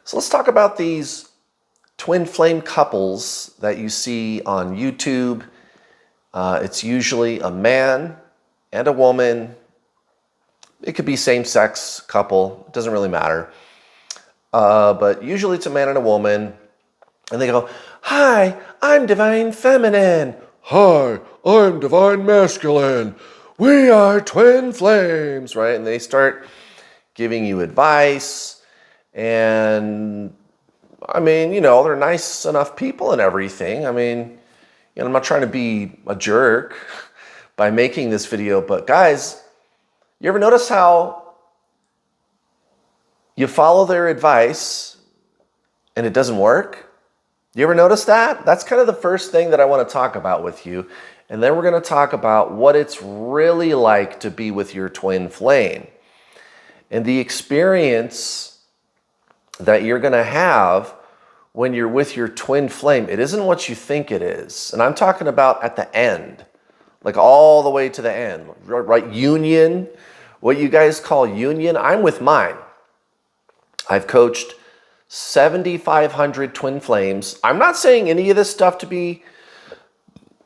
So let's talk about these twin flame couples that you see on YouTube. It's usually a man and a woman. It could be same-sex couple. It doesn't really matter. But usually it's a man and a woman. And they go, "Hi, I'm divine feminine." "Hi, I'm divine masculine. We are twin flames," right? And they start giving you advice. And I mean, they're nice enough people and everything. I mean, I'm not trying to be a jerk by making this video, but guys, you ever notice how you follow their advice and it doesn't work? You ever notice that? That's kind of the first thing that I want to talk about with you. And then we're going to talk about what it's really like to be with your twin flame. And the experience that you're going to have when you're with your twin flame, it isn't what you think it is. And I'm talking about at the end, like all the way to the end, right? Union, what you guys call union. I'm with mine. I've coached 7,500 twin flames. I'm not saying any of this stuff to be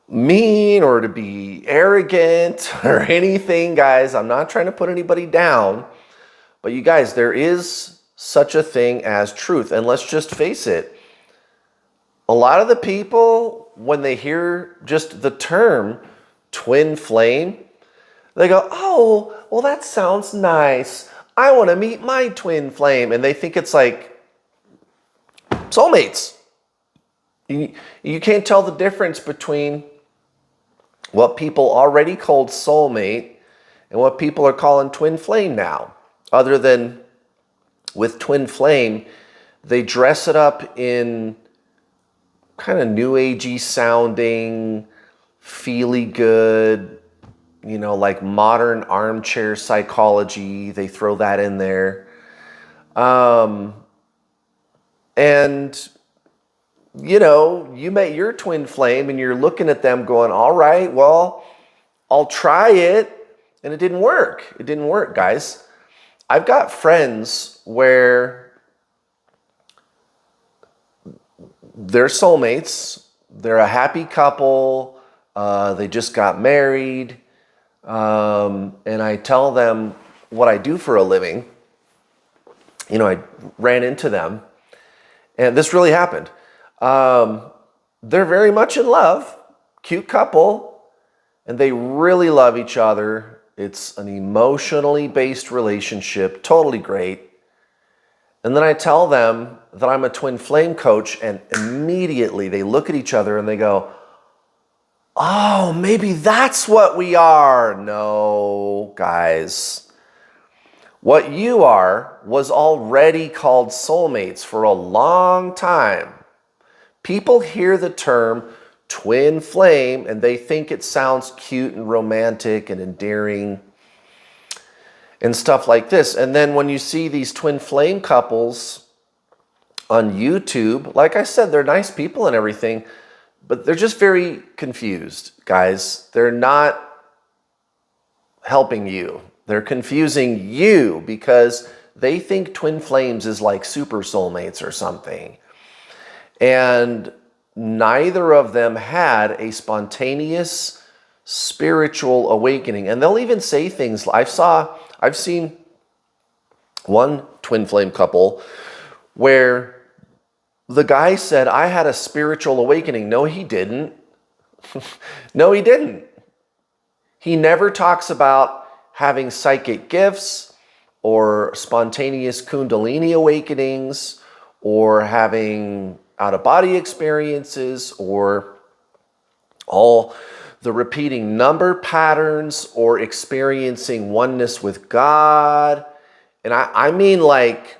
mean or to be arrogant or anything, guys. I'm not trying to put anybody down. But you guys, there is such a thing as truth. And let's just face it. A lot of the people, when they hear just the term twin flame, they go, "Oh, well, that sounds nice. I want to meet my twin flame." And they think it's like soulmates. You can't tell the difference between what people already called soulmate and what people are calling twin flame now. Other than with twin flame, they dress it up in kind of new agey sounding, feely good, like modern armchair psychology. They throw that in there. And, you met your twin flame and you're looking at them going, "All right, well, I'll try it." And it didn't work. It didn't work, guys. I've got friends where they're soulmates. They're a happy couple. They just got married. And I tell them what I do for a living. I ran into them. And this really happened. They're very much in love, cute couple, and they really love each other. It's an emotionally based relationship, totally great. And then I tell them that I'm a twin flame coach, and immediately they look at each other and they go, "Oh, maybe that's what we are." No, guys. What you are was already called soulmates for a long time. People hear the term twin flame and they think it sounds cute and romantic and endearing and stuff like this. And then when you see these twin flame couples on YouTube, like I said, they're nice people and everything, but they're just very confused, guys. They're not helping you. They're confusing you because they think twin flames is like super soulmates or something. And neither of them had a spontaneous spiritual awakening. And they'll even say things. I've seen one twin flame couple where the guy said, "I had a spiritual awakening." No, he didn't. No, he didn't. He never talks about having psychic gifts or spontaneous kundalini awakenings or having out-of-body experiences or all the repeating number patterns or experiencing oneness with God. And I mean like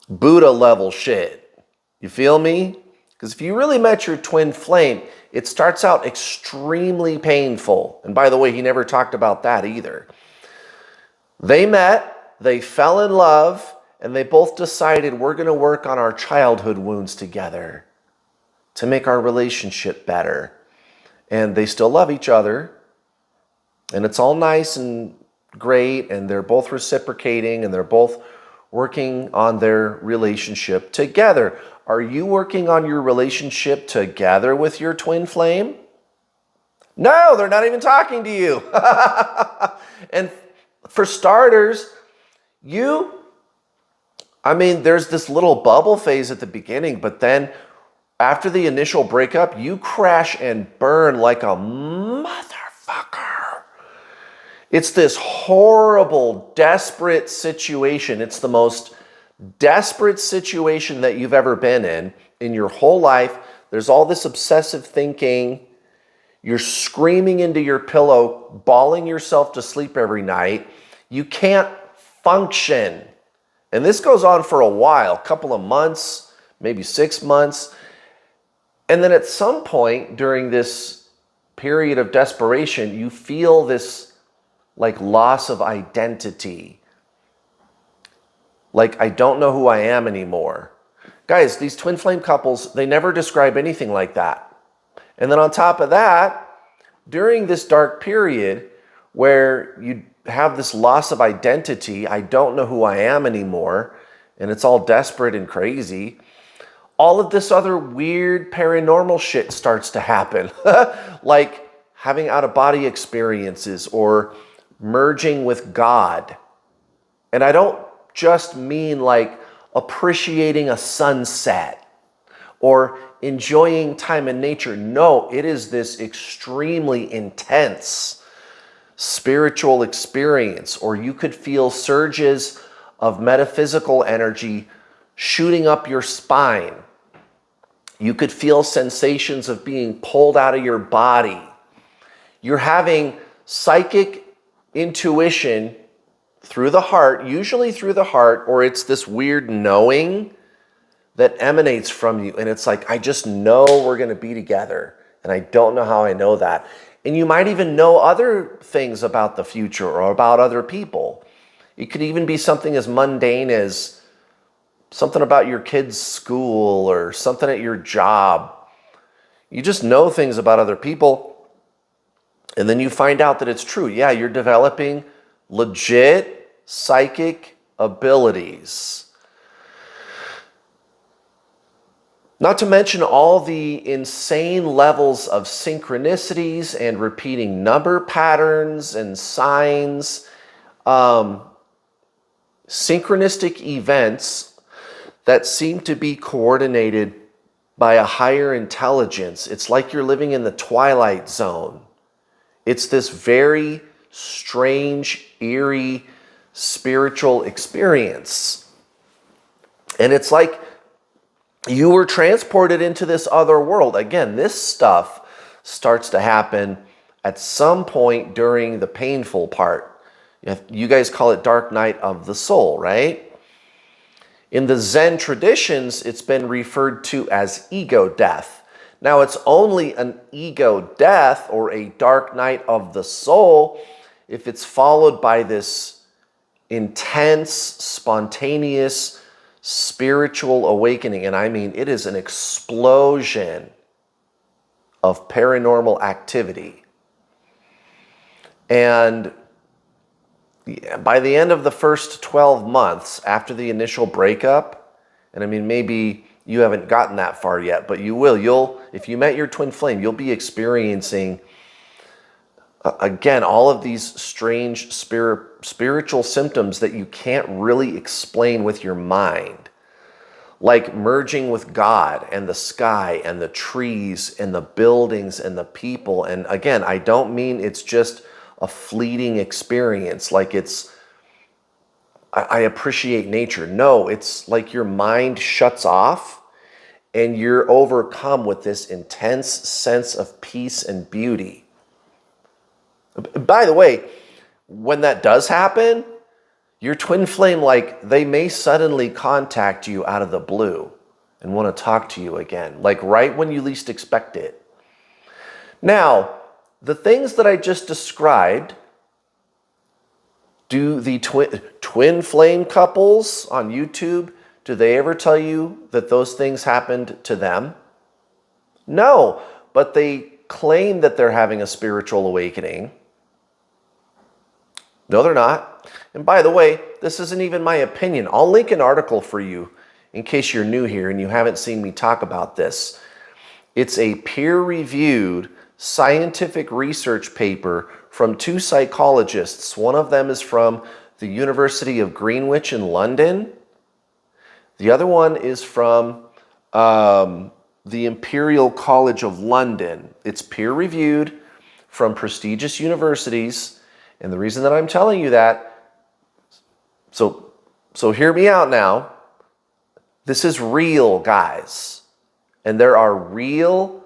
Buddha level shit. You feel me? Because if you really met your twin flame, it starts out extremely painful. And by the way, he never talked about that either. They met, they fell in love, and they both decided we're going to work on our childhood wounds together to make our relationship better. And they still love each other. And it's all nice and great. And they're both reciprocating and they're both working on their relationship together. Are you working on your relationship together with your twin flame? No, they're not even talking to you. And for starters, there's this little bubble phase at the beginning, but then after the initial breakup, you crash and burn like a motherfucker. It's this horrible, desperate situation. It's the most desperate situation that you've ever been in your whole life. There's all this obsessive thinking. You're screaming into your pillow, bawling yourself to sleep every night. You can't function. And this goes on for a while, a couple of months, maybe 6 months. And then at some point during this period of desperation, you feel this like loss of identity. Like, I don't know who I am anymore. Guys, these twin flame couples, they never describe anything like that. And then on top of that, during this dark period where you have this loss of identity, I don't know who I am anymore, and it's all desperate and crazy, all of this other weird paranormal shit starts to happen. Like having out-of-body experiences or merging with God. And I don't just mean like appreciating a sunset or enjoying time in nature. No, it is this extremely intense spiritual experience, or you could feel surges of metaphysical energy shooting up your spine. You could feel sensations of being pulled out of your body. You're having psychic intuition through the heart, usually through the heart, or it's this weird knowing that emanates from you. And it's like, I just know we're going to be together. And I don't know how I know that. And you might even know other things about the future or about other people. It could even be something as mundane as something about your kid's school or something at your job. You just know things about other people. And then you find out that it's true. Yeah, you're developing legit psychic abilities. Not to mention all the insane levels of synchronicities and repeating number patterns and signs, synchronistic events that seem to be coordinated by a higher intelligence. It's like you're living in the Twilight Zone. It's this very strange, eerie, spiritual experience. And it's like you were transported into this other world. Again, this stuff starts to happen at some point during the painful part. You guys call it dark night of the soul, right? In the Zen traditions, it's been referred to as ego death. Now, it's only an ego death or a dark night of the soul if it's followed by this intense, spontaneous, spiritual awakening. And I mean, it is an explosion of paranormal activity. And by the end of the first 12 months after the initial breakup, and I mean, maybe you haven't gotten that far yet, but you will. If you met your twin flame, you'll be experiencing, again, all of these strange spiritual symptoms that you can't really explain with your mind. Like merging with God and the sky and the trees and the buildings and the people. And again, I don't mean it's just a fleeting experience, like I appreciate nature. No, it's like your mind shuts off and you're overcome with this intense sense of peace and beauty. By the way, when that does happen, your twin flame, like, they may suddenly contact you out of the blue and want to talk to you again, like right when you least expect it. Now, the things that I just described, do the twin flame couples on YouTube, do they ever tell you that those things happened to them? No, but they claim that they're having a spiritual awakening. No, they're not. And by the way, this isn't even my opinion. I'll link an article for you in case you're new here and you haven't seen me talk about this. It's a peer-reviewed scientific research paper from two psychologists. One of them is from the University of Greenwich in London. The other one is from the Imperial College of London. It's peer-reviewed from prestigious universities. And the reason that I'm telling you that, so hear me out now. This is real, guys. And there are real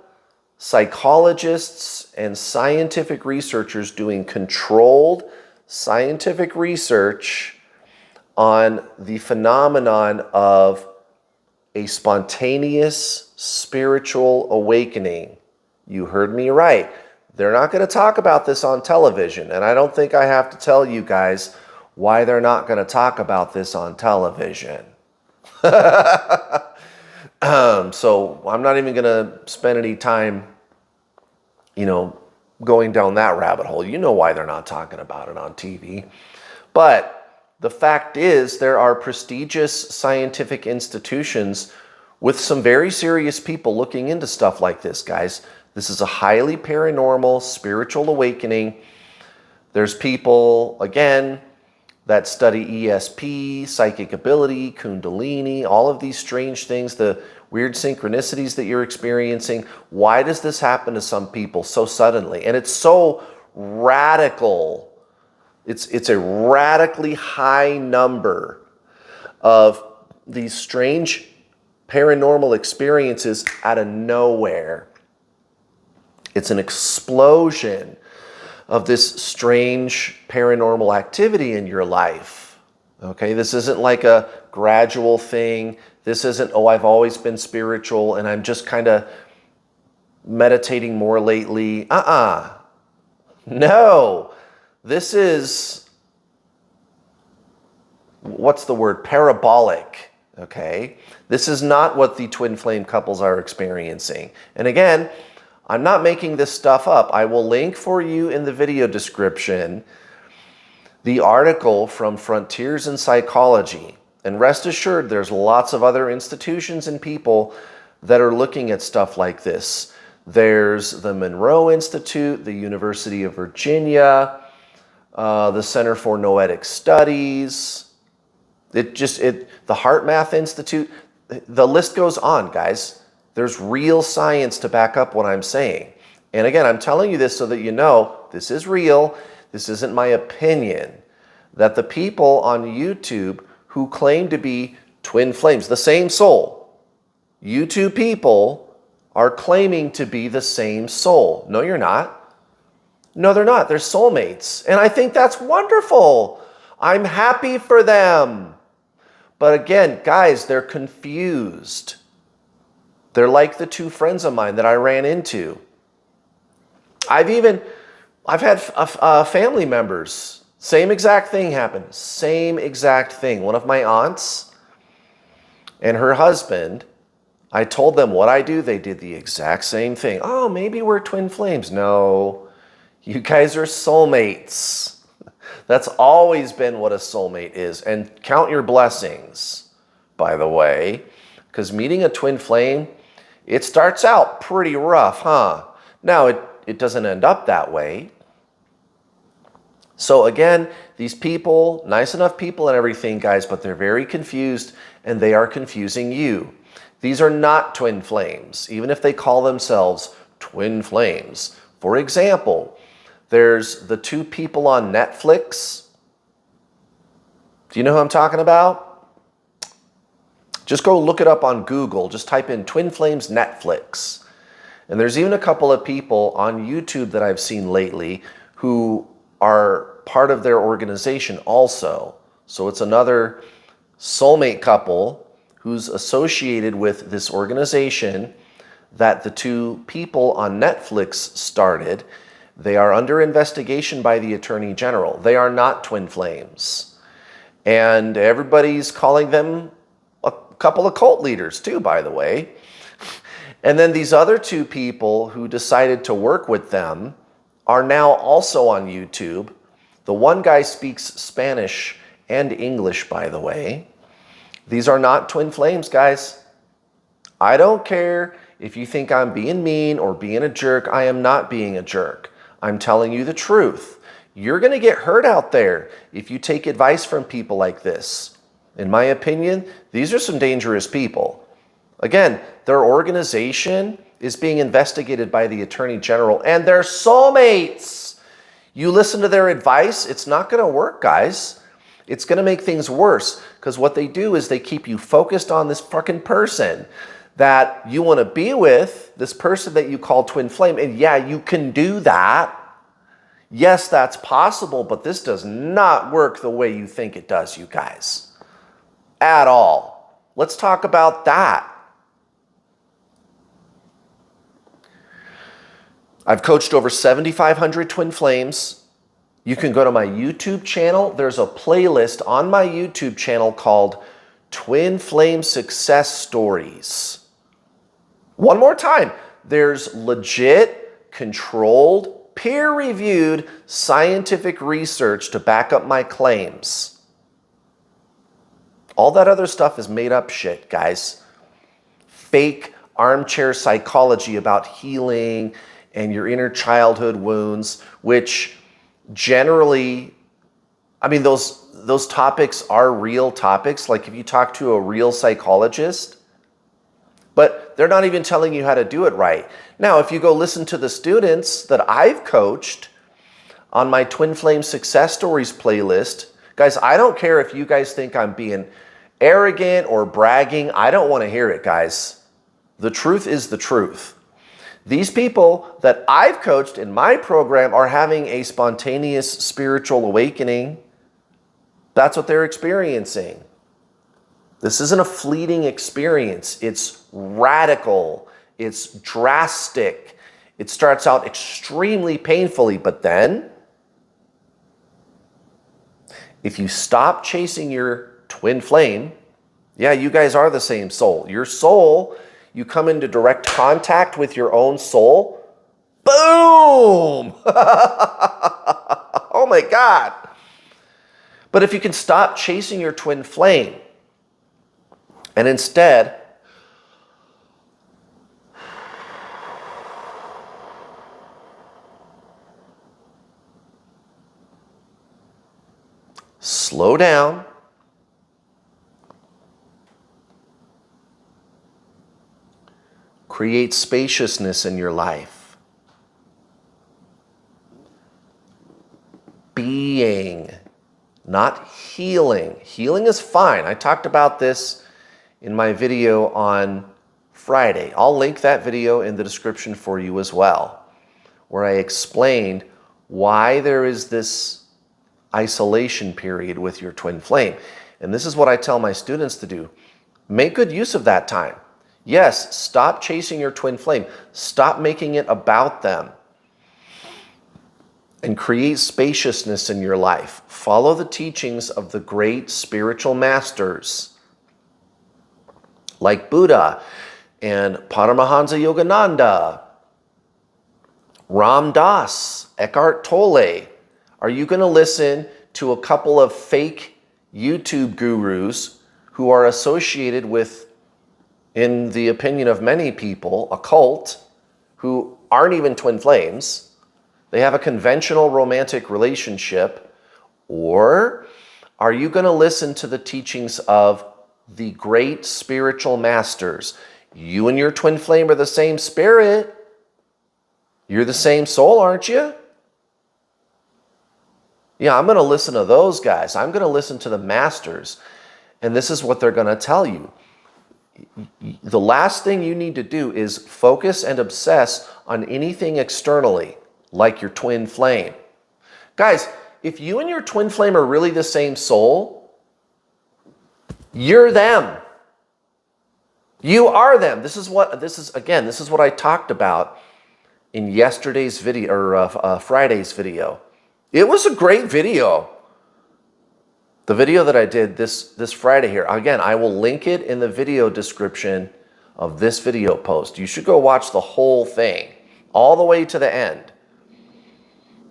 psychologists and scientific researchers doing controlled scientific research on the phenomenon of a spontaneous spiritual awakening. You heard me right. They're not going to talk about this on television, and I don't think I have to tell you guys why they're not going to talk about this on television. So I'm not even going to spend any time, going down that rabbit hole. You know why they're not talking about it on TV. But the fact is, there are prestigious scientific institutions with some very serious people looking into stuff like this, guys. This is a highly paranormal spiritual awakening. There's people, again, that study ESP, psychic ability, Kundalini, all of these strange things, the weird synchronicities that you're experiencing. Why does this happen to some people so suddenly? And it's so radical. It's a radically high number of these strange paranormal experiences out of nowhere. It's an explosion of this strange paranormal activity in your life. Okay, this isn't like a gradual thing. This isn't, oh, I've always been spiritual and I'm just kind of meditating more lately. No. This is, what's the word? Parabolic. Okay? This is not what the twin flame couples are experiencing. And again, I'm not making this stuff up. I will link for you in the video description the article from Frontiers in Psychology. And rest assured, there's lots of other institutions and people that are looking at stuff like this. There's the Monroe Institute, the University of Virginia, the Center for Noetic Studies, the Heart Math Institute. The list goes on, guys. There's real science to back up what I'm saying. And again, I'm telling you this so that you know this is real. This isn't my opinion. That the people on YouTube who claim to be twin flames, the same soul, you two people are claiming to be the same soul. No, you're not. No, they're not. They're soulmates. And I think that's wonderful. I'm happy for them. But again, guys, they're confused. They're like the two friends of mine that I ran into. I've had family members, same exact thing happened. Same exact thing. One of my aunts and her husband, I told them what I do. They did the exact same thing. Oh, maybe we're twin flames. No, you guys are soulmates. That's always been what a soulmate is. And count your blessings, by the way, because meeting a twin flame, it starts out pretty rough, huh? Now, it doesn't end up that way. So again, these people, nice enough people and everything, guys, but they're very confused and they are confusing you. These are not twin flames, even if they call themselves twin flames. For example, there's the two people on Netflix. Do you know who I'm talking about? Just go look it up on Google. Just type in Twin Flames Netflix. And there's even a couple of people on YouTube that I've seen lately who are part of their organization also. So it's another soulmate couple who's associated with this organization that the two people on Netflix started. They are under investigation by the Attorney General. They are not twin flames. And everybody's calling them a couple of cult leaders too, by the way. And then these other two people who decided to work with them are now also on YouTube. The one guy speaks Spanish and English, by the way. These are not twin flames, guys. I don't care if you think I'm being mean or being a jerk. I am not being a jerk. I'm telling you the truth. You're going to get hurt out there if you take advice from people like this. In my opinion, these are some dangerous people. Again, their organization is being investigated by the Attorney General, and they're soulmates. You listen to their advice, it's not going to work, guys. It's going to make things worse, because what they do is they keep you focused on this fucking person that you want to be with, this person that you call twin flame. And yeah, you can do that. Yes, that's possible, but this does not work the way you think it does, you guys. At all. Let's talk about that. I've coached over 7,500 twin flames. You can go to my YouTube channel. There's a playlist on my YouTube channel called Twin Flame Success Stories. One more time, there's legit, controlled, peer-reviewed scientific research to back up my claims. All that other stuff is made up shit, guys. Fake armchair psychology about healing and your inner childhood wounds, which generally, I mean, those topics are real topics. Like if you talk to a real psychologist, but they're not even telling you how to do it right. Now, if you go listen to the students that I've coached on my Twin Flame Success Stories playlist, guys, I don't care if you guys think I'm being arrogant or bragging. I don't want to hear it, guys. The truth is the truth. These people that I've coached in my program are having a spontaneous spiritual awakening. That's what they're experiencing. This isn't a fleeting experience. It's radical. It's drastic. It starts out extremely painfully, but then if you stop chasing your twin flame, yeah, you guys are the same soul. Your soul, you come into direct contact with your own soul, boom! Oh my God. But if you can stop chasing your twin flame and instead slow down, create spaciousness in your life, being, not healing. Healing is fine. I talked about this in my video on Friday. I'll link that video in the description for you as well, where I explained why there is this isolation period with your twin flame. And this is what I tell my students to do. Make good use of that time. Yes, stop chasing your twin flame. Stop making it about them. And create spaciousness in your life. Follow the teachings of the great spiritual masters like Buddha and Paramahansa Yogananda, Ram Dass, Eckhart Tolle. Are you going to listen to a couple of fake YouTube gurus who are associated with, in the opinion of many people, a cult, who aren't even twin flames? They have a conventional romantic relationship. Or are you going to listen to the teachings of the great spiritual masters? You and your twin flame are the same spirit. You're the same soul, aren't you? Yeah, I'm going to listen to those guys. I'm going to listen to the masters. And this is what they're going to tell you. The last thing you need to do is focus and obsess on anything externally, like your twin flame. Guys, if you and your twin flame are really the same soul, you're them. You are them. This is what I talked about in yesterday's video, or Friday's video. It was a great video. The video that I did this Friday here. Again, I will link it in the video description of this video post. You should go watch the whole thing, all the way to the end.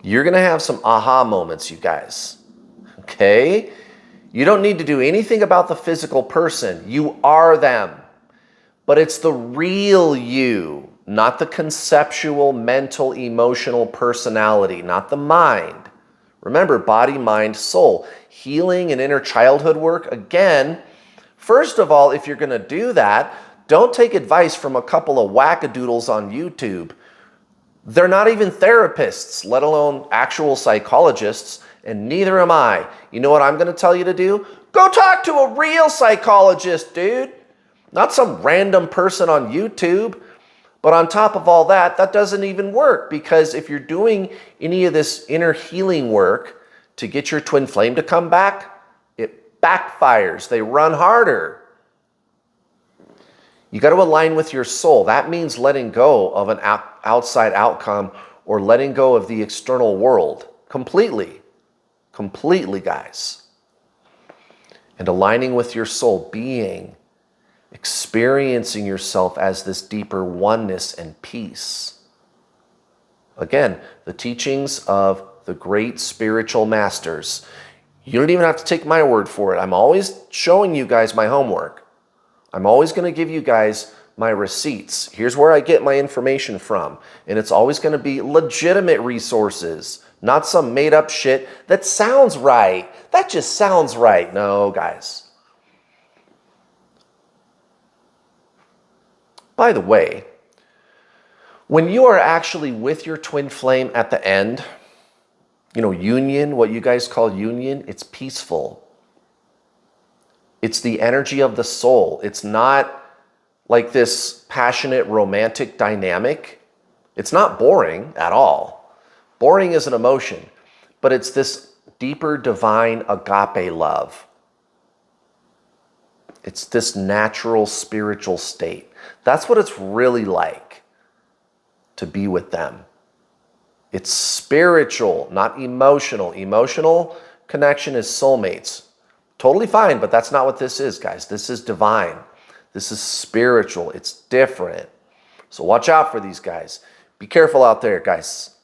You're going to have some aha moments, you guys. Okay? You don't need to do anything about the physical person. You are them. But it's the real you, not the conceptual, mental, emotional personality, not the mind. Remember, body, mind, soul. Healing and inner childhood work, again, first of all, if you're going to do that, don't take advice from a couple of wackadoodles on YouTube. They're not even therapists, let alone actual psychologists, and neither am I. You know what I'm going to tell you to do? Go talk to a real psychologist, dude. Not some random person on YouTube. But on top of all that, that doesn't even work, because if you're doing any of this inner healing work to get your twin flame to come back, it backfires. They run harder. You got to align with your soul. That means letting go of an outside outcome or letting go of the external world completely. Completely, guys. And aligning with your soul, being, experiencing yourself as this deeper oneness and peace. Again, the teachings of the great spiritual masters. You don't even have to take my word for it. I'm always showing you guys my homework. I'm always going to give you guys my receipts. Here's where I get my information from. And it's always going to be legitimate resources, not some made up shit that sounds right. That just sounds right. No, guys. By the way, when you are actually with your twin flame at the end, union, what you guys call union, it's peaceful. It's the energy of the soul. It's not like this passionate romantic dynamic. It's not boring at all. Boring is an emotion, but it's this deeper divine agape love. It's this natural spiritual state. That's what it's really like to be with them. It's spiritual, not emotional. Emotional connection is soulmates. Totally fine, but that's not what this is, guys. This is divine. This is spiritual. It's different. So watch out for these guys. Be careful out there, guys.